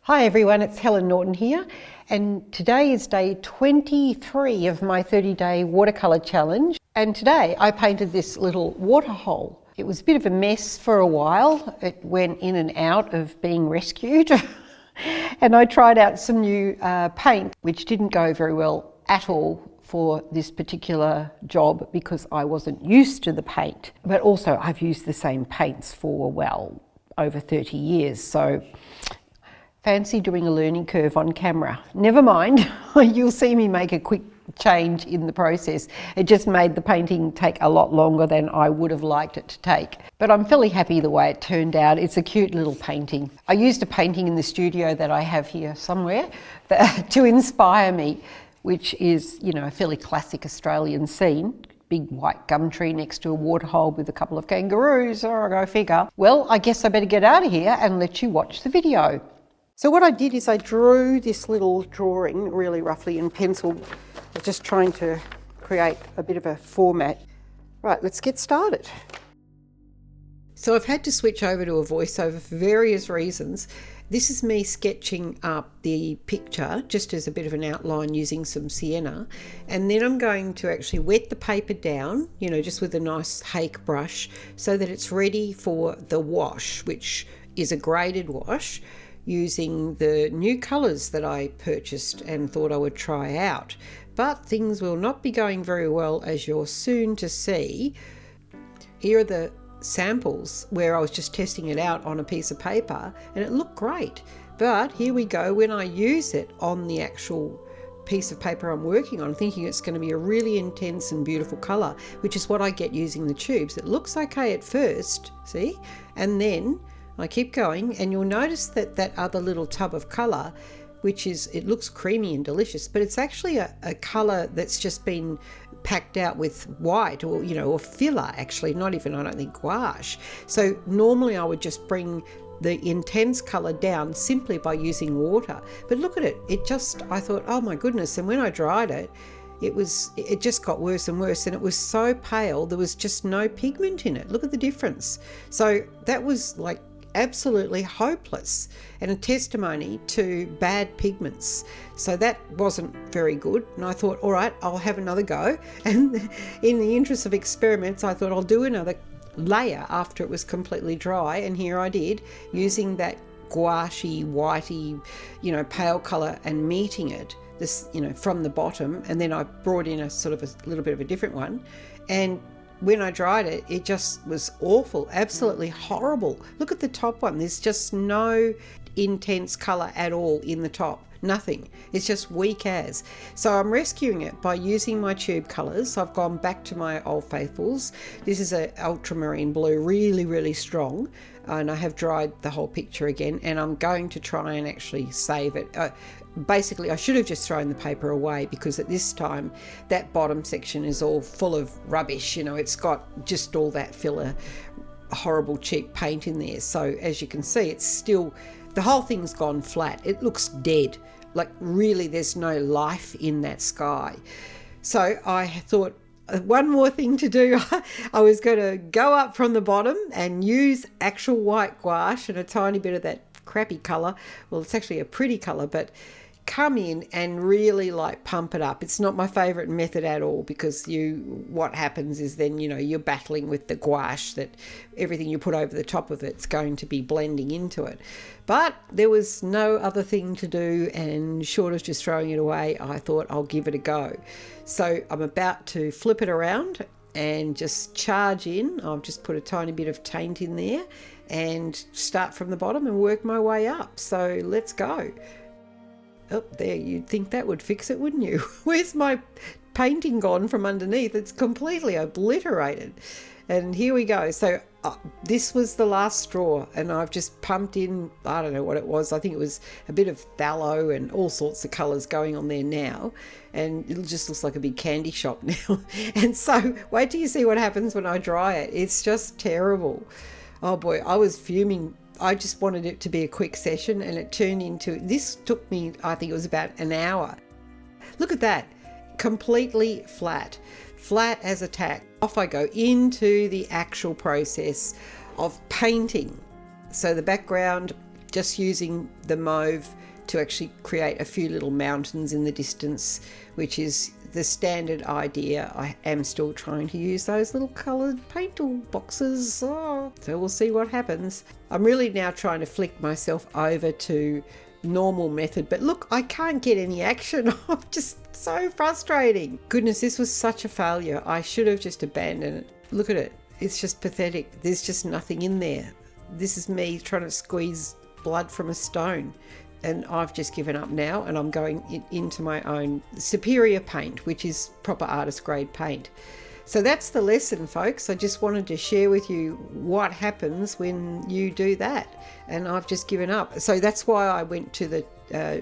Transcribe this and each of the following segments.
Hi everyone, it's Helen Norton here, and today is day 23 of my 30-day watercolor challenge. And today I painted this little waterhole. It was a bit of a mess for a while. It went in and out of being rescued. And I tried out some new paint, which didn't go very well at all for this particular job because I wasn't used to the paint. But also I've used the same paints for, well, over 30 years. So fancy doing a learning curve on camera. Never mind, you'll see me make a quick change in the process. It just made the painting take a lot longer than I would have liked it to take. But I'm fairly happy the way it turned out. It's a cute little painting. I used a painting in the studio that I have here somewhere to inspire me, which is, you know, a fairly classic Australian scene. Big white gum tree next to a waterhole with a couple of kangaroos. Oh, go figure. Well, I guess I better get out of here and let you watch the video. So what I did is I drew this little drawing really roughly in pencil. I was just trying to create a bit of a format. Right, let's get started. So I've had to switch over to a voiceover for various reasons. This is me sketching up the picture just as a bit of an outline using some sienna, and then I'm going to actually wet the paper down, you know, just with a nice hake brush so that it's ready for the wash, which is a graded wash, using the new colours that I purchased and thought I would try out. But things will not be going very well, as you're soon to see. Here are the samples where I was just testing it out on a piece of paper and it looked great. But here we go, when I use it on the actual piece of paper I'm working on, thinking it's going to be a really intense and beautiful colour, which is what I get using the tubes. It looks okay at first, see? And then I keep going, and you'll notice that that other little tub of colour, which is, it looks creamy and delicious, but it's actually a colour that's just been packed out with white, or, you know, or filler actually, not even, I don't think, gouache. So normally I would just bring the intense colour down simply by using water. But look at it, it just, I thought, oh my goodness, and when I dried it, it just got worse and worse, and it was so pale, there was just no pigment in it. Look at the difference. So that was like absolutely hopeless and a testimony to bad pigments. So that wasn't very good, and I thought, all right, I'll have another go. And in the interest of experiments, I thought I'll do another layer after it was completely dry, and here I did, using that gouache, whitey, you know, pale colour, and meeting it, this, you know, from the bottom, and then I brought in a sort of a little bit of a different one, and when I dried it, it just was awful, absolutely horrible. Look at the top one. There's just no intense colour at all in the top. Nothing. It's just weak as. So I'm rescuing it by using my tube colours. I've gone back to my Old Faithfuls. This is an ultramarine blue, really, really strong. And I have dried the whole picture again, and I'm going to try and actually save it. Basically, I should have just thrown the paper away, because at this time that bottom section is all full of rubbish. You know, it's got just all that filler, horrible cheap paint in there. So as you can see, it's still, the whole thing's gone flat. It looks dead, like really there's no life in that sky. So I thought, one more thing to do. I was going to go up from the bottom and use actual white gouache and a tiny bit of that crappy colour. Well, it's actually a pretty colour, but come in and really like pump it up. It's not my favourite method at all, because what happens is then, you know, you're battling with the gouache, that everything you put over the top of it's going to be blending into it. But there was no other thing to do, and short of just throwing it away, I thought I'll give it a go. So I'm about to flip it around and just charge in. I'll just put a tiny bit of taint in there and start from the bottom and work my way up. So let's go. Up there, you'd think that would fix it, wouldn't you? Where's my painting gone from underneath? It's completely obliterated. And here we go. So this was the last straw, and I've just pumped in, I don't know what it was, I think it was a bit of phthalo and all sorts of colours going on there now, and it just looks like a big candy shop now. And so wait till you see what happens when I dry it. It's just terrible. Oh boy, I was fuming. I just wanted it to be a quick session, and it turned into, this took me, I think it was about an hour. Look at that, completely flat as a tack. Off I go into the actual process of painting. So the background just using the mauve to actually create a few little mountains in the distance, which is the standard idea. I am still trying to use those little coloured paint toolboxes, so we'll see what happens. I'm really now trying to flick myself over to normal method, but look, I can't get any action. I'm just so frustrating. Goodness, this was such a failure. I should have just abandoned it. Look at it. It's just pathetic. There's just nothing in there. This is me trying to squeeze blood from a stone. And I've just given up now, and I'm going into my own superior paint, which is proper artist grade paint. So that's the lesson, folks. I just wanted to share with you what happens when you do that. And I've just given up. So that's why I went to the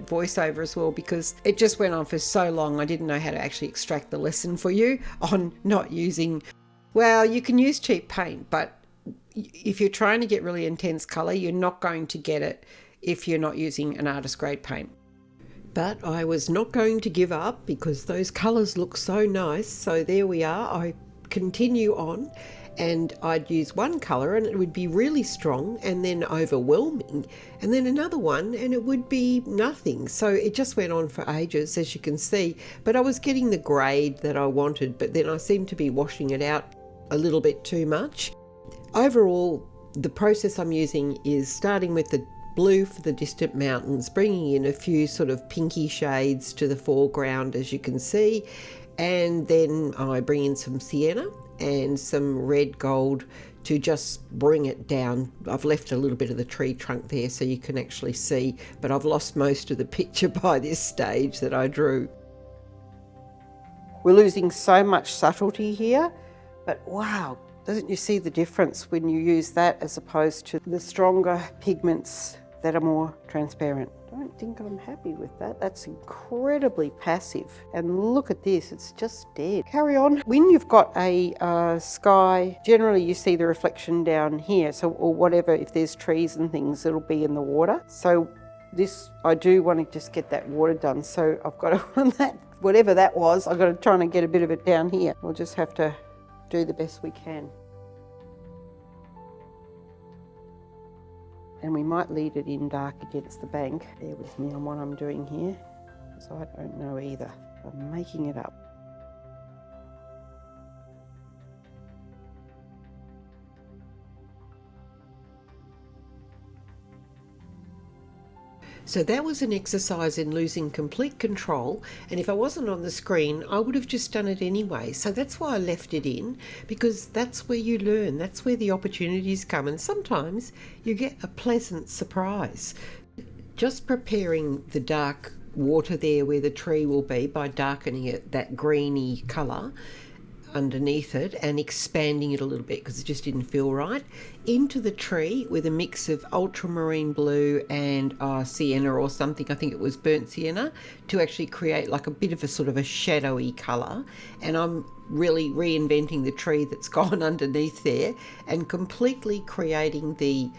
voiceover as well, because it just went on for so long. I didn't know how to actually extract the lesson for you on not using, well, you can use cheap paint, but if you're trying to get really intense colour, you're not going to get it if you're not using an artist grade paint. But I was not going to give up because those colours look so nice. So there we are. I continue on, and I'd use one colour and it would be really strong and then overwhelming, and then another one and it would be nothing. So it just went on for ages, as you can see, but I was getting the grade that I wanted, but then I seemed to be washing it out a little bit too much. Overall, the process I'm using is starting with the blue for the distant mountains, bringing in a few sort of pinky shades to the foreground, as you can see, and then I bring in some sienna and some red gold to just bring it down. I've left a little bit of the tree trunk there so you can actually see, but I've lost most of the picture by this stage that I drew. We're losing so much subtlety here, but wow, doesn't you see the difference when you use that as opposed to the stronger pigments that are more transparent? I don't think I'm happy with that. That's incredibly passive. And look at this, it's just dead. Carry on. When you've got a sky, generally you see the reflection down here. So, or whatever, if there's trees and things, it'll be in the water. So this, I do want to just get that water done. So I've got to run that, whatever that was, I've got to try and get a bit of it down here. We'll just have to do the best we can. And we might lead it in dark against the bank. Bear with me on what I'm doing here, because I don't know either. I'm making it up. So that was an exercise in losing complete control, and if I wasn't on the screen I would have just done it anyway. So that's why I left it in, because that's where you learn, that's where the opportunities come, and sometimes you get a pleasant surprise. Just preparing the dark water there where the tree will be by darkening it that greeny colour underneath it and expanding it a little bit because it just didn't feel right, into the tree with a mix of ultramarine blue and sienna or something, I think it was burnt sienna, to actually create like a bit of a sort of a shadowy colour. And I'm really reinventing the tree that's gone underneath there and completely creating the,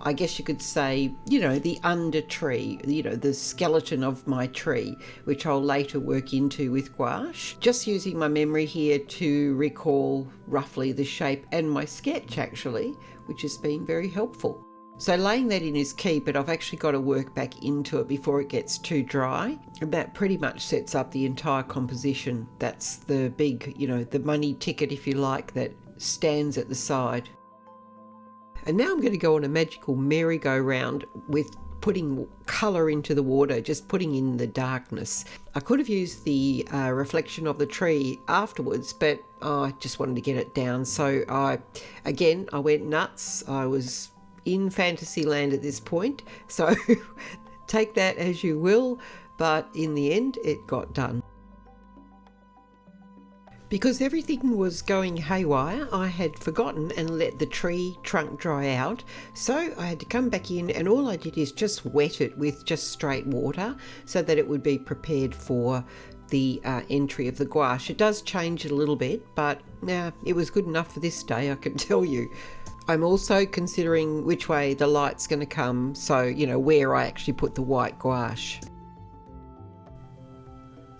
I guess you could say, you know, the under tree, you know, the skeleton of my tree, which I'll later work into with gouache. Just using my memory here to recall roughly the shape and my sketch actually, which has been very helpful. So laying that in is key, but I've actually got to work back into it before it gets too dry. And that pretty much sets up the entire composition. That's the big, you know, the money ticket, if you like, that stands at the side. And now I'm going to go on a magical merry-go-round with putting colour into the water, just putting in the darkness. I could have used the reflection of the tree afterwards, but I just wanted to get it down. So I went nuts. I was in fantasy land at this point. So take that as you will, but in the end it got done. Because everything was going haywire, I had forgotten and let the tree trunk dry out. So I had to come back in, and all I did is just wet it with just straight water so that it would be prepared for the entry of the gouache. It does change it a little bit, but it was good enough for this day, I can tell you. I'm also considering which way the light's going to come, so, you know, where I actually put the white gouache.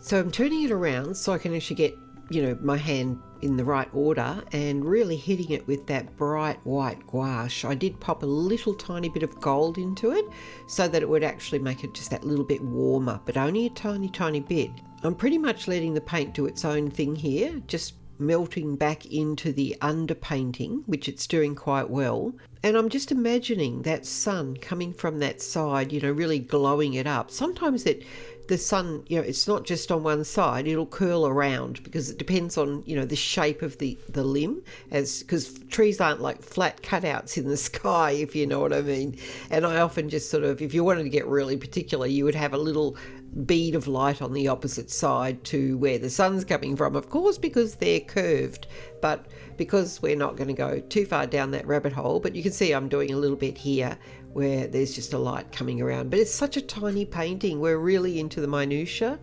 So I'm turning it around so I can actually get, you know, my hand in the right order and really hitting it with that bright white gouache. I did pop a little tiny bit of gold into it so that it would actually make it just that little bit warmer, but only a tiny bit. I'm pretty much letting the paint do its own thing here, just melting back into the underpainting, which it's doing quite well. And I'm just imagining that sun coming from that side, you know, really glowing it up. Sometimes the sun, you know, it's not just on one side, it'll curl around because it depends on, you know, the shape of the limb, because trees aren't like flat cutouts in the sky, if you know what I mean. And I often just sort of, if you wanted to get really particular, you would have a little bead of light on the opposite side to where the sun's coming from, of course, because they're curved. But because we're not going to go too far down that rabbit hole, but you can see I'm doing a little bit here where there's just a light coming around. But it's such a tiny painting. We're really into the minutiae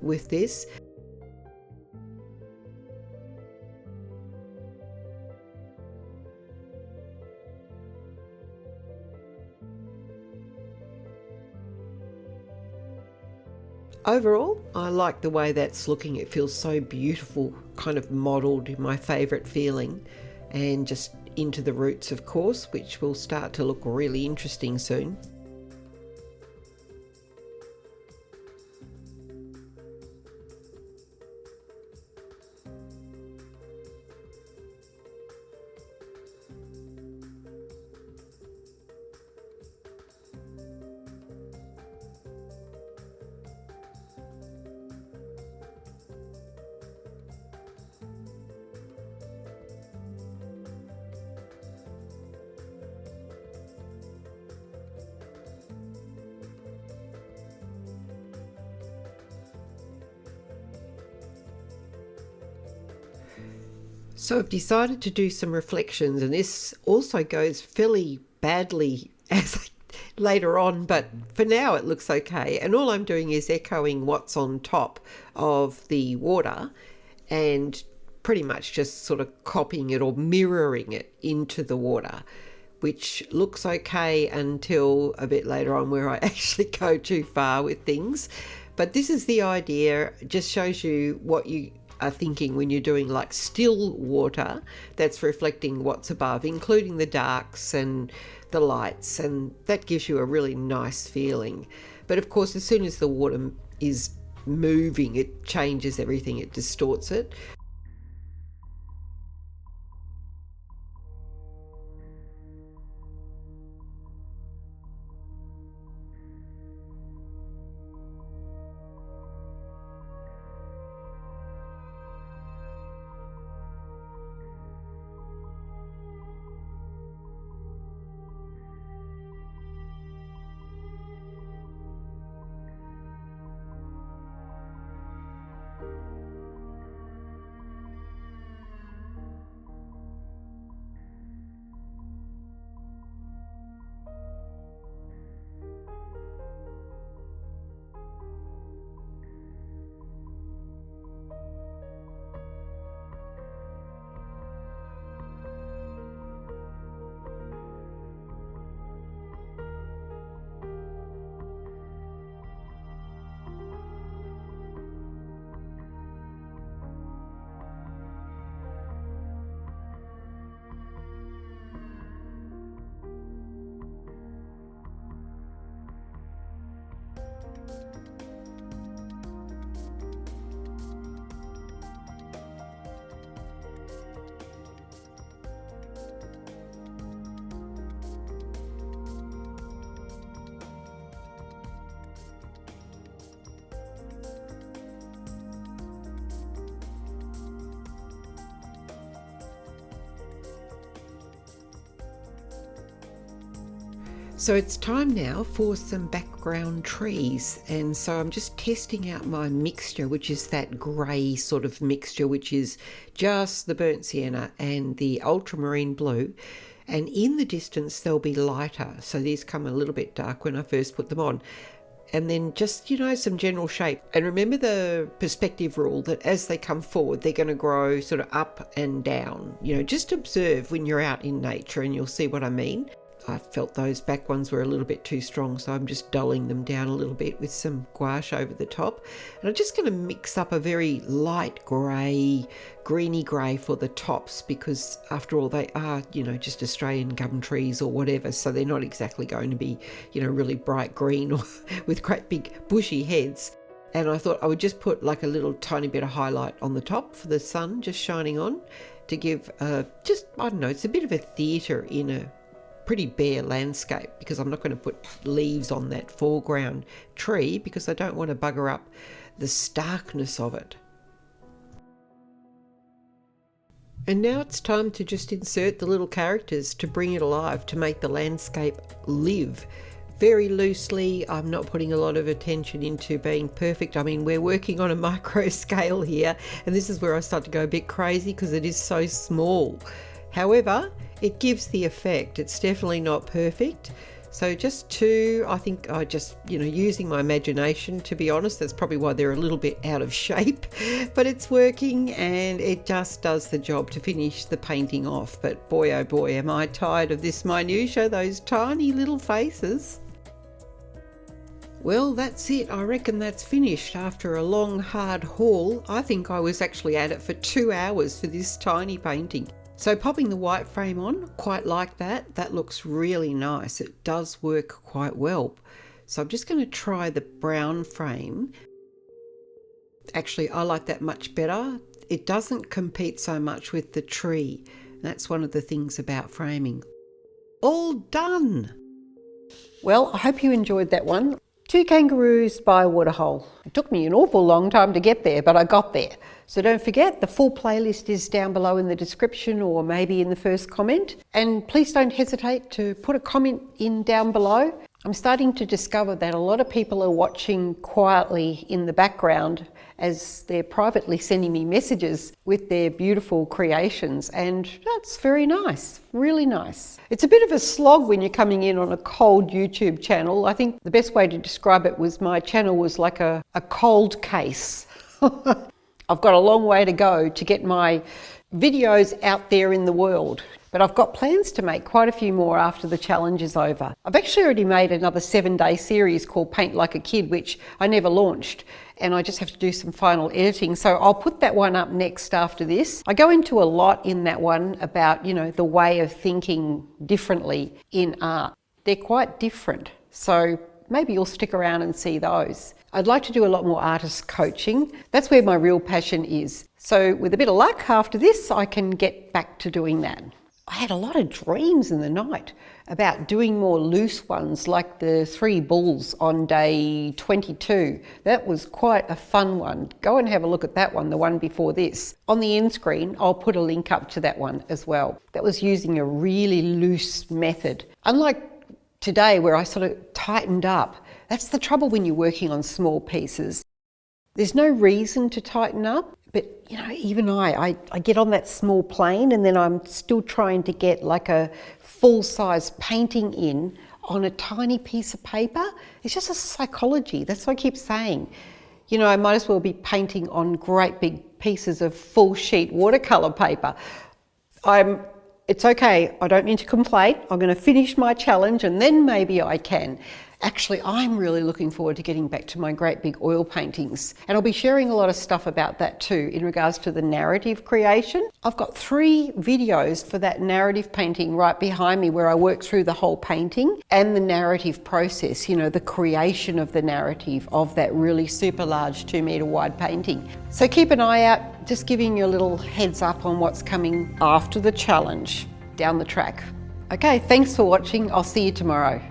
with this. Overall, I like the way that's looking. It feels so beautiful, kind of modelled in my favourite feeling, and just into the roots, of course, which will start to look really interesting soon. So I've decided to do some reflections, and this also goes fairly badly as later on, but for now it looks okay. And all I'm doing is echoing what's on top of the water and pretty much just sort of copying it or mirroring it into the water, which looks okay until a bit later on where I actually go too far with things. But this is the idea. It just shows you what you are thinking when you're doing like still water that's reflecting what's above, including the darks and the lights, and that gives you a really nice feeling. But of course, as soon as the water is moving, it changes everything, it distorts it. So it's time now for some background trees, and so I'm just testing out my mixture, which is that grey sort of mixture, which is just the burnt sienna and the ultramarine blue, and in the distance they'll be lighter, so these come a little bit dark when I first put them on. And then just, you know, some general shape. And remember the perspective rule that as they come forward, they're going to grow sort of up and down. You know, just observe when you're out in nature and you'll see what I mean. I felt those back ones were a little bit too strong, so I'm just dulling them down a little bit with some gouache over the top. And I'm just going to mix up a very light grey, greeny grey for the tops, because after all they are, you know, just Australian gum trees or whatever, so they're not exactly going to be, you know, really bright green or with great big bushy heads. And I thought I would just put like a little tiny bit of highlight on the top for the sun just shining on to give just, I don't know, it's a bit of a theatre in a pretty bare landscape, because I'm not going to put leaves on that foreground tree because I don't want to bugger up the starkness of it. And now it's time to just insert the little characters to bring it alive, to make the landscape live. Very loosely, I'm not putting a lot of attention into being perfect. I mean, we're working on a micro scale here, and this is where I start to go a bit crazy because it is so small. However, it gives the effect. It's definitely not perfect. So just two, I think I just, you know, using my imagination, to be honest, that's probably why they're a little bit out of shape, but it's working and it just does the job to finish the painting off. But boy, oh boy, am I tired of this minutiae, those tiny little faces. Well, that's it. I reckon that's finished after a long, hard haul. I think I was actually at it for 2 hours for this tiny painting. So popping the white frame on, quite like that. That looks really nice. It does work quite well. So I'm just going to try the brown frame. Actually, I like that much better. It doesn't compete so much with the tree. That's one of the things about framing. All done. Well, I hope you enjoyed that one. 2 Kangaroos by Waterhole. It took me an awful long time to get there, but I got there. So don't forget, the full playlist is down below in the description or maybe in the first comment. And please don't hesitate to put a comment in down below. I'm starting to discover that a lot of people are watching quietly in the background as they're privately sending me messages with their beautiful creations, and that's very nice, really nice. It's a bit of a slog when you're coming in on a cold YouTube channel. I think the best way to describe it was my channel was like a cold case. I've got a long way to go to get my videos out there in the world, but I've got plans to make quite a few more after the challenge is over. I've actually already made another 7-day series called Paint Like a Kid, which I never launched, and I just have to do some final editing. So I'll put that one up next after this. I go into a lot in that one about, you know, the way of thinking differently in art. They're quite different. So maybe you'll stick around and see those. I'd like to do a lot more artist coaching. That's where my real passion is. So with a bit of luck after this, I can get back to doing that. I had a lot of dreams in the night about doing more loose ones, like the 3 bulls on day 22. That was quite a fun one. Go and have a look at that one, the one before this. On the end screen, I'll put a link up to that one as well. That was using a really loose method. Unlike today where I sort of tightened up. That's the trouble when you're working on small pieces. There's no reason to tighten up, but you know, even I get on that small plane and then I'm still trying to get like a full-size painting in on a tiny piece of paper. It's just a psychology. That's what I keep saying. You know, I might as well be painting on great big pieces of full sheet watercolor paper. It's okay, I don't need to complain. I'm going to finish my challenge and then maybe I can. Actually, I'm really looking forward to getting back to my great big oil paintings. And I'll be sharing a lot of stuff about that too in regards to the narrative creation. I've got 3 videos for that narrative painting right behind me where I work through the whole painting and the narrative process, you know, the creation of the narrative of that really super large 2 metre wide painting. So keep an eye out, just giving you a little heads up on what's coming after the challenge down the track. Okay, thanks for watching. I'll see you tomorrow.